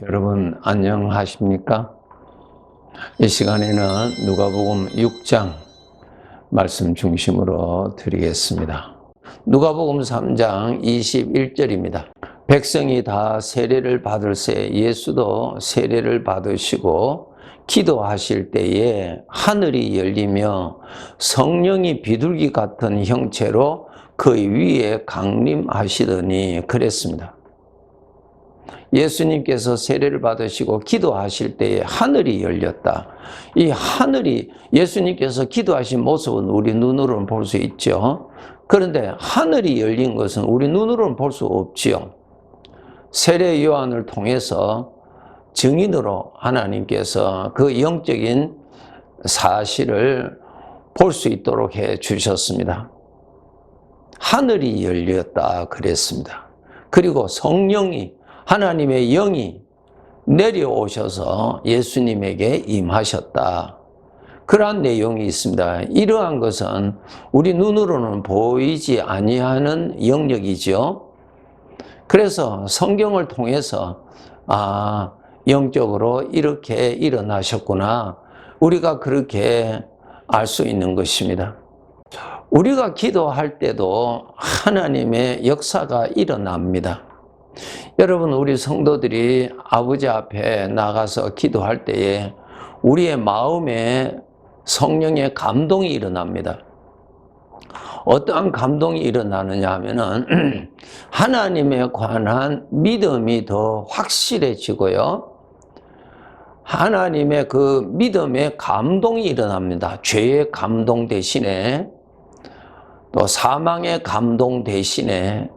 여러분 안녕하십니까? 이 시간에는 누가복음 6장 말씀 중심으로 드리겠습니다. 누가복음 3장 21절입니다. 백성이 다 세례를 받을새 예수도 세례를 받으시고 기도하실 때에 하늘이 열리며 성령이 비둘기 같은 형체로 그 위에 강림하시더니 그랬습니다. 예수님께서 세례를 받으시고 기도하실 때에 하늘이 열렸다. 이 하늘이 예수님께서 기도하신 모습은 우리 눈으로는 볼 수 있죠. 그런데 하늘이 열린 것은 우리 눈으로는 볼 수 없지요. 세례 요한을 통해서 증인으로 하나님께서 그 영적인 사실을 볼 수 있도록 해 주셨습니다. 하늘이 열렸다 그랬습니다. 그리고 성령이 하나님의 영이 내려오셔서 예수님에게 임하셨다. 그러한 내용이 있습니다. 이러한 것은 우리 눈으로는 보이지 아니하는 영역이죠. 그래서 성경을 통해서 영적으로 이렇게 일어나셨구나. 우리가 그렇게 알 수 있는 것입니다. 우리가 기도할 때도 하나님의 역사가 일어납니다. 여러분, 우리 성도들이 아버지 앞에 나가서 기도할 때에 우리의 마음에 성령의 감동이 일어납니다. 어떠한 감동이 일어나느냐 하면은 하나님에 관한 믿음이 더 확실해지고요. 하나님의 그 믿음의 감동이 일어납니다. 죄의 감동 대신에 또 사망의 감동 대신에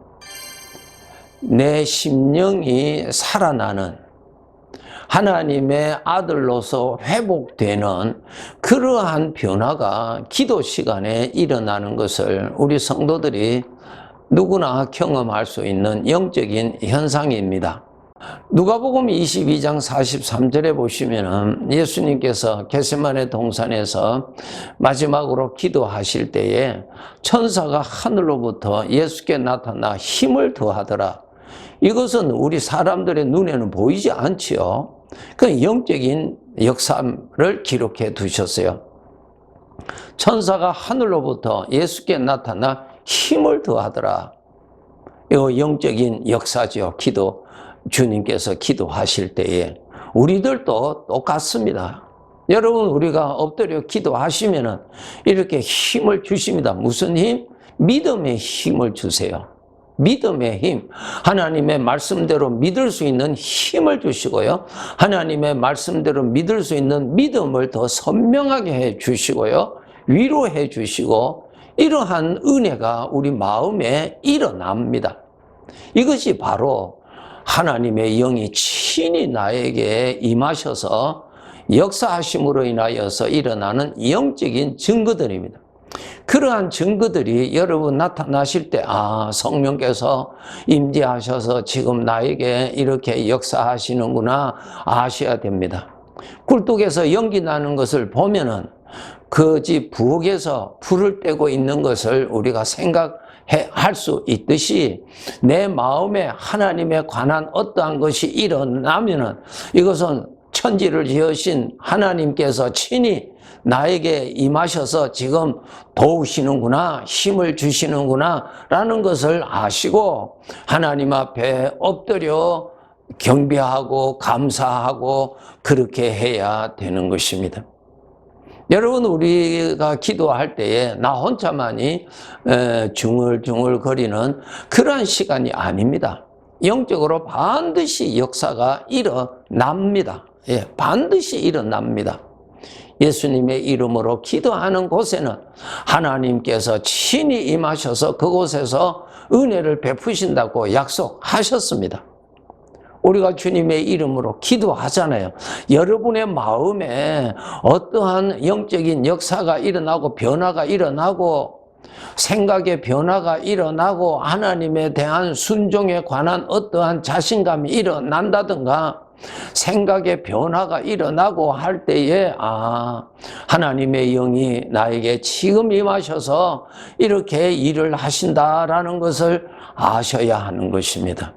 내 심령이 살아나는 하나님의 아들로서 회복되는 그러한 변화가 기도 시간에 일어나는 것을 우리 성도들이 누구나 경험할 수 있는 영적인 현상입니다. 누가복음 22장 43절에 보시면은 예수님께서 겟세마네 동산에서 마지막으로 기도하실 때에 천사가 하늘로부터 예수께 나타나 힘을 더하더라. 이것은 우리 사람들의 눈에는 보이지 않지요. 그 영적인 역사를 기록해 두셨어요. 천사가 하늘로부터 예수께 나타나 힘을 더하더라. 이거 영적인 역사죠. 주님께서 기도하실 때에 우리들도 똑같습니다. 여러분, 우리가 엎드려 기도하시면은 이렇게 힘을 주십니다. 무슨 힘? 믿음의 힘을 주세요. 믿음의 힘, 하나님의 말씀대로 믿을 수 있는 힘을 주시고요. 하나님의 말씀대로 믿을 수 있는 믿음을 더 선명하게 해 주시고요. 위로해 주시고 이러한 은혜가 우리 마음에 일어납니다. 이것이 바로 하나님의 영이 친히 나에게 임하셔서 역사하심으로 인하여서 일어나는 영적인 증거들입니다. 그러한 증거들이 여러분 나타나실 때 성령께서 임재하셔서 지금 나에게 이렇게 역사하시는구나 아셔야 됩니다. 굴뚝에서 연기 나는 것을 보면은 그 집 부엌에서 불을 떼고 있는 것을 우리가 생각할 수 있듯이 내 마음에 하나님에 관한 어떠한 것이 일어나면은 이것은 천지를 지으신 하나님께서 친히 나에게 임하셔서 지금 도우시는구나, 힘을 주시는구나 라는 것을 아시고 하나님 앞에 엎드려 경배하고 감사하고 그렇게 해야 되는 것입니다. 여러분, 우리가 기도할 때에 나 혼자만이 중얼중얼 거리는 그러한 시간이 아닙니다. 영적으로 반드시 역사가 일어납니다. 반드시 일어납니다. 예수님의 이름으로 기도하는 곳에는 하나님께서 친히 임하셔서 그곳에서 은혜를 베푸신다고 약속하셨습니다. 우리가 주님의 이름으로 기도하잖아요. 여러분의 마음에 어떠한 영적인 역사가 일어나고 변화가 일어나고 생각의 변화가 일어나고 하나님에 대한 순종에 관한 어떠한 자신감이 일어난다든가 생각의 변화가 일어나고 할 때에 하나님의 영이 나에게 지금 임하셔서 이렇게 일을 하신다라는 것을 아셔야 하는 것입니다.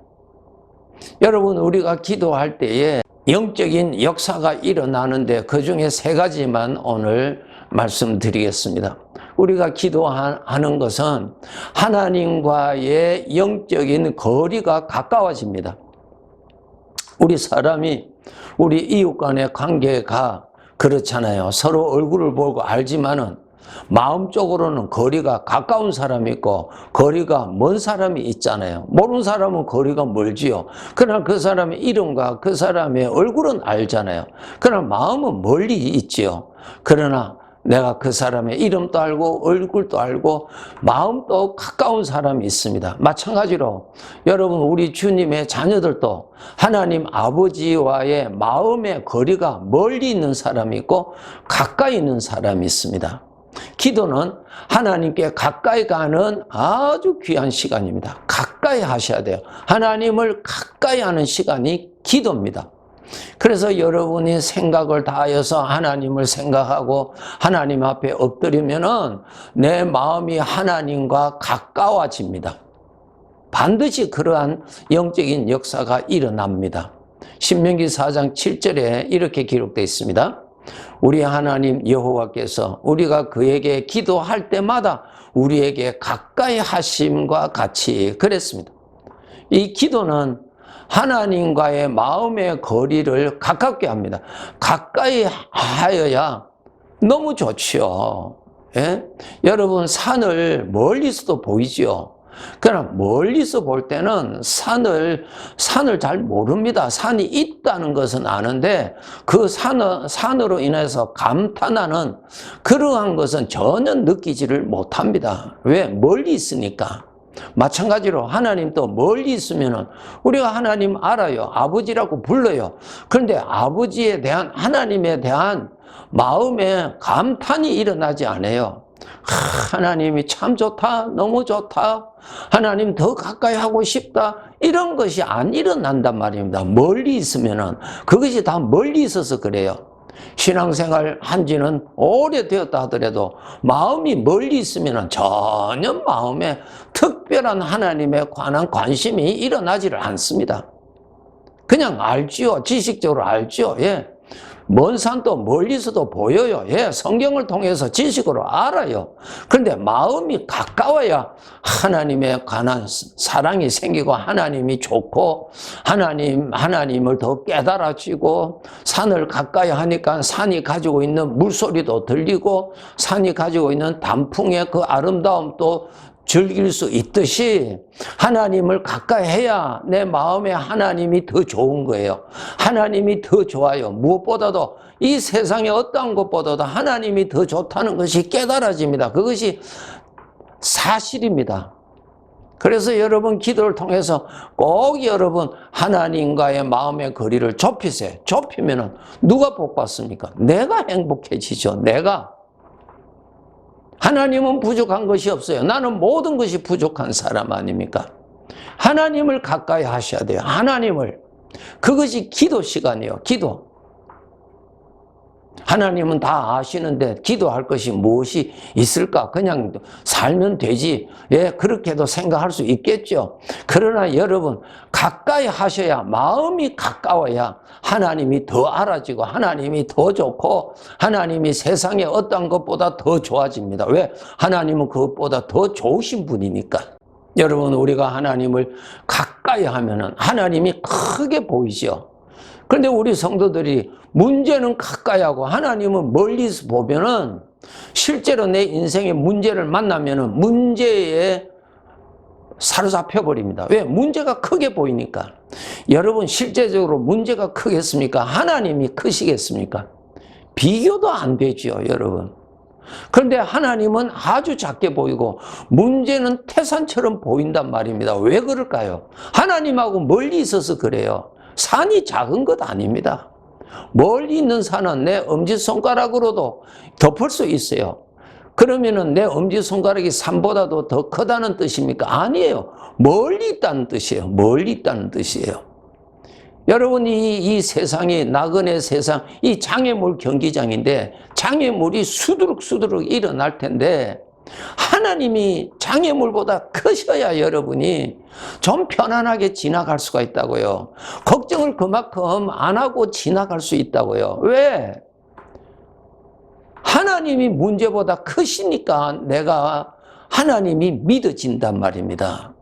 여러분, 우리가 기도할 때에 영적인 역사가 일어나는데 그 중에 세 가지만 오늘 말씀드리겠습니다. 우리가 기도하는 것은 하나님과의 영적인 거리가 가까워집니다. 우리 사람이 우리 이웃 간의 관계가 그렇잖아요. 서로 얼굴을 보고 알지만은 마음적으로는 거리가 가까운 사람이 있고 거리가 먼 사람이 있잖아요. 모르는 사람은 거리가 멀지요. 그러나 그 사람의 이름과 그 사람의 얼굴은 알잖아요. 그러나 마음은 멀리 있지요. 그러나 내가 그 사람의 이름도 알고 얼굴도 알고 마음도 가까운 사람이 있습니다. 마찬가지로 여러분, 우리 주님의 자녀들도 하나님 아버지와의 마음의 거리가 멀리 있는 사람이 있고 가까이 있는 사람이 있습니다. 기도는 하나님께 가까이 가는 아주 귀한 시간입니다. 가까이 하셔야 돼요. 하나님을 가까이 하는 시간이 기도입니다. 그래서 여러분이 생각을 다하여서 하나님을 생각하고 하나님 앞에 엎드리면은 내 마음이 하나님과 가까워집니다. 반드시 그러한 영적인 역사가 일어납니다. 신명기 4장 7절에 이렇게 기록되어 있습니다. 우리 하나님 여호와께서 우리가 그에게 기도할 때마다 우리에게 가까이 하심과 같이 그랬습니다. 이 기도는 하나님과의 마음의 거리를 가깝게 합니다. 가까이 하여야 너무 좋지요. 예? 여러분, 산을 멀리서도 보이지요. 그러나 멀리서 볼 때는 산을 잘 모릅니다. 산이 있다는 것은 아는데 그 산으로 인해서 감탄하는 그러한 것은 전혀 느끼지를 못합니다. 왜? 멀리 있으니까. 마찬가지로 하나님도 멀리 있으면 우리가 하나님 알아요. 아버지라고 불러요. 그런데 아버지에 대한, 하나님에 대한 마음에 감탄이 일어나지 않아요. 하나님이 참 좋다, 너무 좋다, 하나님 더 가까이 하고 싶다, 이런 것이 안 일어난단 말입니다. 멀리 있으면은. 그것이 다 멀리 있어서 그래요. 신앙생활 한 지는 오래되었다 하더라도 마음이 멀리 있으면 전혀 마음에 특별한 하나님에 관한 관심이 일어나지를 않습니다. 그냥 알지요. 지식적으로 알지요. 예. 먼 산도 멀리서도 보여요. 예, 성경을 통해서 지식으로 알아요. 그런데 마음이 가까워야 하나님에 관한 사랑이 생기고 하나님이 좋고 하나님을 더 깨달아지고 산을 가까이 하니까 산이 가지고 있는 물소리도 들리고 산이 가지고 있는 단풍의 그 아름다움도 즐길 수 있듯이 하나님을 가까이 해야 내 마음에 하나님이 더 좋은 거예요. 하나님이 더 좋아요. 무엇보다도 이 세상의 어떠한 것보다도 하나님이 더 좋다는 것이 깨달아집니다. 그것이 사실입니다. 그래서 여러분, 기도를 통해서 꼭 여러분 하나님과의 마음의 거리를 좁히세요. 좁히면은 누가 복 받습니까? 내가 행복해지죠. 내가. 하나님은 부족한 것이 없어요. 나는 모든 것이 부족한 사람 아닙니까? 하나님을 가까이 하셔야 돼요. 하나님을. 그것이 기도 시간이에요. 기도. 하나님은 다 아시는데 기도할 것이 무엇이 있을까? 그냥 살면 되지. 예, 그렇게도 생각할 수 있겠죠. 그러나 여러분, 가까이 하셔야, 마음이 가까워야 하나님이 더 알아지고 하나님이 더 좋고 하나님이 세상의 어떤 것보다 더 좋아집니다. 왜? 하나님은 그것보다 더 좋으신 분이니까. 여러분, 우리가 하나님을 가까이 하면은 하나님이 크게 보이죠. 그런데 우리 성도들이 문제는 가까이 하고 하나님은 멀리서 보면은 실제로 내 인생의 문제를 만나면은 문제에 사로잡혀 버립니다. 왜? 문제가 크게 보이니까. 여러분, 실제적으로 문제가 크겠습니까? 하나님이 크시겠습니까? 비교도 안 되죠, 여러분. 그런데 하나님은 아주 작게 보이고 문제는 태산처럼 보인단 말입니다. 왜 그럴까요? 하나님하고 멀리 있어서 그래요. 산이 작은 것 아닙니다. 멀리 있는 산은 내 엄지손가락으로도 덮을 수 있어요. 그러면은 내 엄지손가락이 산보다도 더 크다는 뜻입니까? 아니에요. 멀리 있다는 뜻이에요. 멀리 있다는 뜻이에요. 여러분이 이 세상이 나그네 세상, 이 장애물 경기장인데 장애물이 수두룩 일어날 텐데 하나님이 장애물보다 크셔야 여러분이 좀 편안하게 지나갈 수가 있다고요. 걱정을 그만큼 안 하고 지나갈 수 있다고요. 왜? 하나님이 문제보다 크시니까 내가 하나님이 믿어진단 말입니다.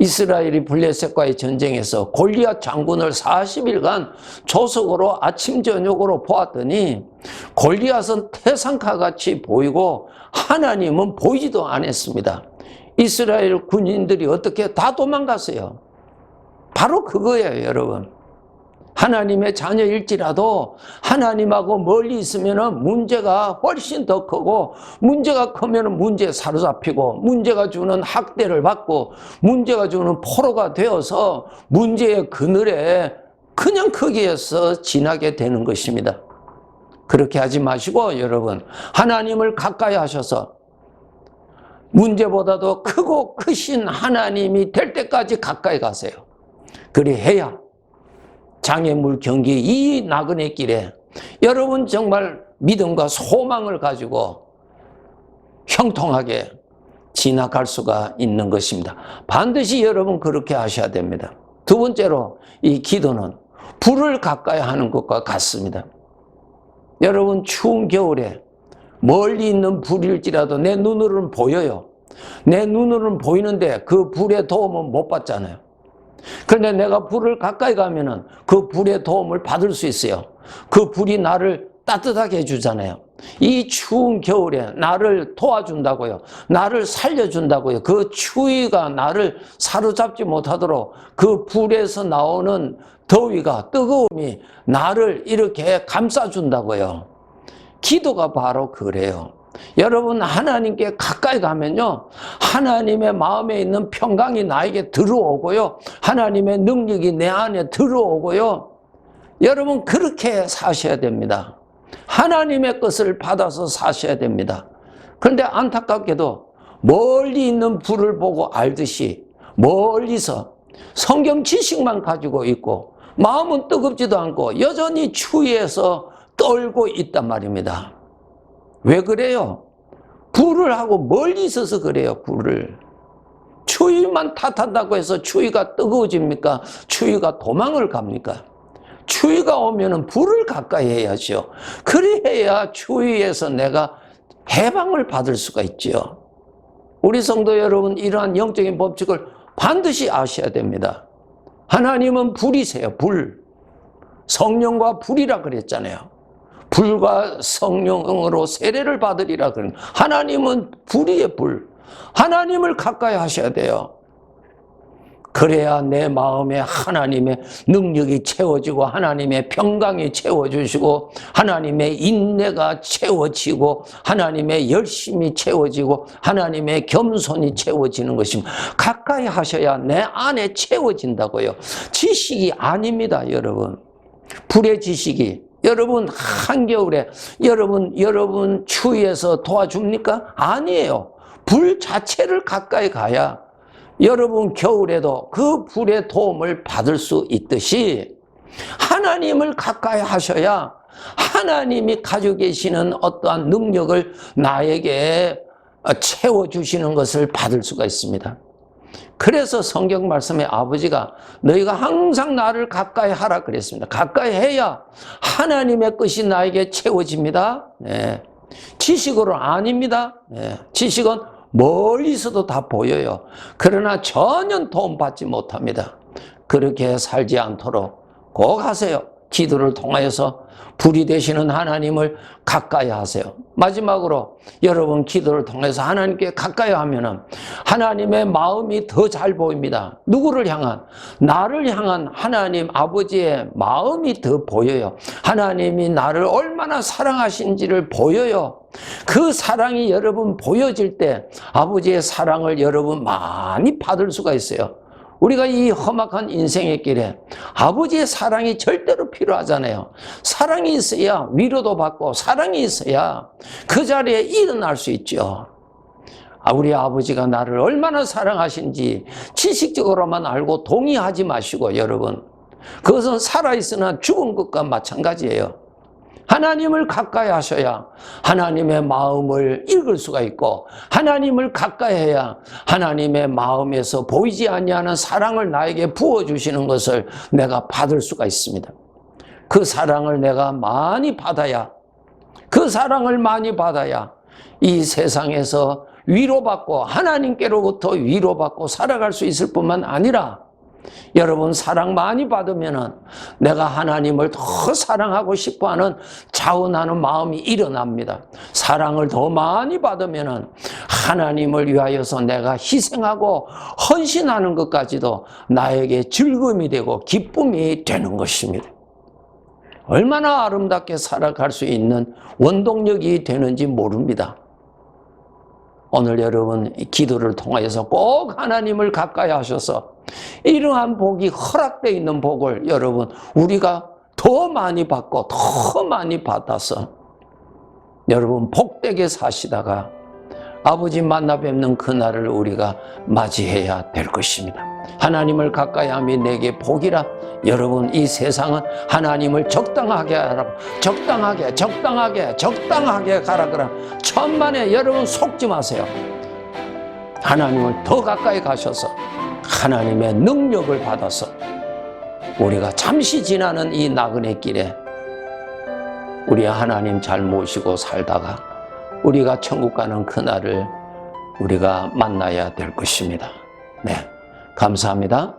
이스라엘이 블레셋과의 전쟁에서 골리앗 장군을 40일간 조석으로 아침 저녁으로 보았더니 골리앗은 태산카같이 보이고 하나님은 보이지도 않았습니다. 이스라엘 군인들이 어떻게 다 도망갔어요. 바로 그거예요, 여러분. 하나님의 자녀일지라도 하나님하고 멀리 있으면 문제가 훨씬 더 크고, 문제가 크면 문제에 사로잡히고, 문제가 주는 학대를 받고, 문제가 주는 포로가 되어서 문제의 그늘에 그냥 거기에서 지나게 되는 것입니다. 그렇게 하지 마시고 여러분, 하나님을 가까이 하셔서 문제보다도 크고 크신 하나님이 될 때까지 가까이 가세요. 그리해야 장애물 경기 이 나그네 길에 여러분 정말 믿음과 소망을 가지고 형통하게 지나갈 수가 있는 것입니다. 반드시 여러분 그렇게 하셔야 됩니다. 두 번째로, 이 기도는 불을 가까이 하는 것과 같습니다. 여러분, 추운 겨울에 멀리 있는 불일지라도 내 눈으로는 보여요. 내 눈으로는 보이는데 그 불의 도움은 못 받잖아요. 그런데 내가 불을 가까이 가면은 그 불의 도움을 받을 수 있어요. 그 불이 나를 따뜻하게 해주잖아요. 이 추운 겨울에 나를 도와준다고요. 나를 살려준다고요. 그 추위가 나를 사로잡지 못하도록 그 불에서 나오는 더위가, 뜨거움이 나를 이렇게 감싸준다고요. 기도가 바로 그래요. 여러분, 하나님께 가까이 가면요, 하나님의 마음에 있는 평강이 나에게 들어오고요, 하나님의 능력이 내 안에 들어오고요. 여러분, 그렇게 사셔야 됩니다. 하나님의 것을 받아서 사셔야 됩니다. 그런데 안타깝게도 멀리 있는 불을 보고 알듯이 멀리서 성경 지식만 가지고 있고 마음은 뜨겁지도 않고 여전히 추위에서 떨고 있단 말입니다. 왜 그래요? 불을 하고 멀리 있어서 그래요. 불을. 추위만 탓한다고 해서 추위가 뜨거워집니까? 추위가 도망을 갑니까? 추위가 오면은 불을 가까이 해야죠. 그래야 추위에서 내가 해방을 받을 수가 있죠. 우리 성도 여러분, 이러한 영적인 법칙을 반드시 아셔야 됩니다. 하나님은 불이세요. 불. 성령과 불이라 그랬잖아요. 불과 성령으로 세례를 받으리라 그런, 하나님은 불이에요. 불. 하나님을 가까이 하셔야 돼요. 그래야 내 마음에 하나님의 능력이 채워지고 하나님의 평강이 채워주시고 하나님의 인내가 채워지고 하나님의 열심이 채워지고 하나님의 겸손이 채워지는 것입니다. 가까이 하셔야 내 안에 채워진다고요. 지식이 아닙니다, 여러분. 불의 지식이. 여러분, 한겨울에 여러분 추위에서 도와줍니까? 아니에요. 불 자체를 가까이 가야 여러분 겨울에도 그 불의 도움을 받을 수 있듯이 하나님을 가까이 하셔야 하나님이 가지고 계시는 어떠한 능력을 나에게 채워주시는 것을 받을 수가 있습니다. 그래서 성경 말씀에 아버지가 너희가 항상 나를 가까이 하라 그랬습니다. 가까이 해야 하나님의 것이 나에게 채워집니다. 네. 지식으로 아닙니다. 네. 지식은 멀리서도 다 보여요. 그러나 전혀 도움받지 못합니다. 그렇게 살지 않도록 꼭 하세요. 기도를 통하여서 불이 되시는 하나님을 가까이 하세요. 마지막으로 여러분, 기도를 통해서 하나님께 가까이 하면은 하나님의 마음이 더 잘 보입니다. 누구를 향한? 나를 향한 하나님 아버지의 마음이 더 보여요. 하나님이 나를 얼마나 사랑하신지를 보여요. 그 사랑이 여러분 보여질 때 아버지의 사랑을 여러분 많이 받을 수가 있어요. 우리가 이 험악한 인생의 길에 아버지의 사랑이 절대로 필요하잖아요. 사랑이 있어야 위로도 받고 사랑이 있어야 그 자리에 일어날 수 있죠. 우리 아버지가 나를 얼마나 사랑하신지 지식적으로만 알고 동의하지 마시고 여러분, 그것은 살아있으나 죽은 것과 마찬가지예요. 하나님을 가까이 하셔야 하나님의 마음을 읽을 수가 있고, 하나님을 가까이 해야 하나님의 마음에서 보이지 아니하는 사랑을 나에게 부어주시는 것을 내가 받을 수가 있습니다. 그 사랑을 내가 많이 받아야, 그 사랑을 많이 받아야 이 세상에서 위로받고 하나님께로부터 위로받고 살아갈 수 있을 뿐만 아니라, 여러분 사랑 많이 받으면은 내가 하나님을 더 사랑하고 싶어하는 자원하는 마음이 일어납니다. 사랑을 더 많이 받으면은 하나님을 위하여서 내가 희생하고 헌신하는 것까지도 나에게 즐거움이 되고 기쁨이 되는 것입니다. 얼마나 아름답게 살아갈 수 있는 원동력이 되는지 모릅니다. 오늘 여러분 기도를 통하여서 꼭 하나님을 가까이 하셔서 이러한 복이 허락되어 있는 복을 여러분 우리가 더 많이 받고 더 많이 받아서 여러분 복되게 사시다가 아버지 만나 뵙는 그날을 우리가 맞이해야 될 것입니다. 하나님을 가까이 함이 내게 복이라. 여러분 이 세상은 하나님을 적당하게 하라고, 적당하게 가라 그라. 천만에 여러분 속지 마세요. 하나님을 더 가까이 가셔서 하나님의 능력을 받아서 우리가 잠시 지나는 이 나그네 길에 우리 하나님 잘 모시고 살다가 우리가 천국 가는 그날을 우리가 만나야 될 것입니다. 네, 감사합니다.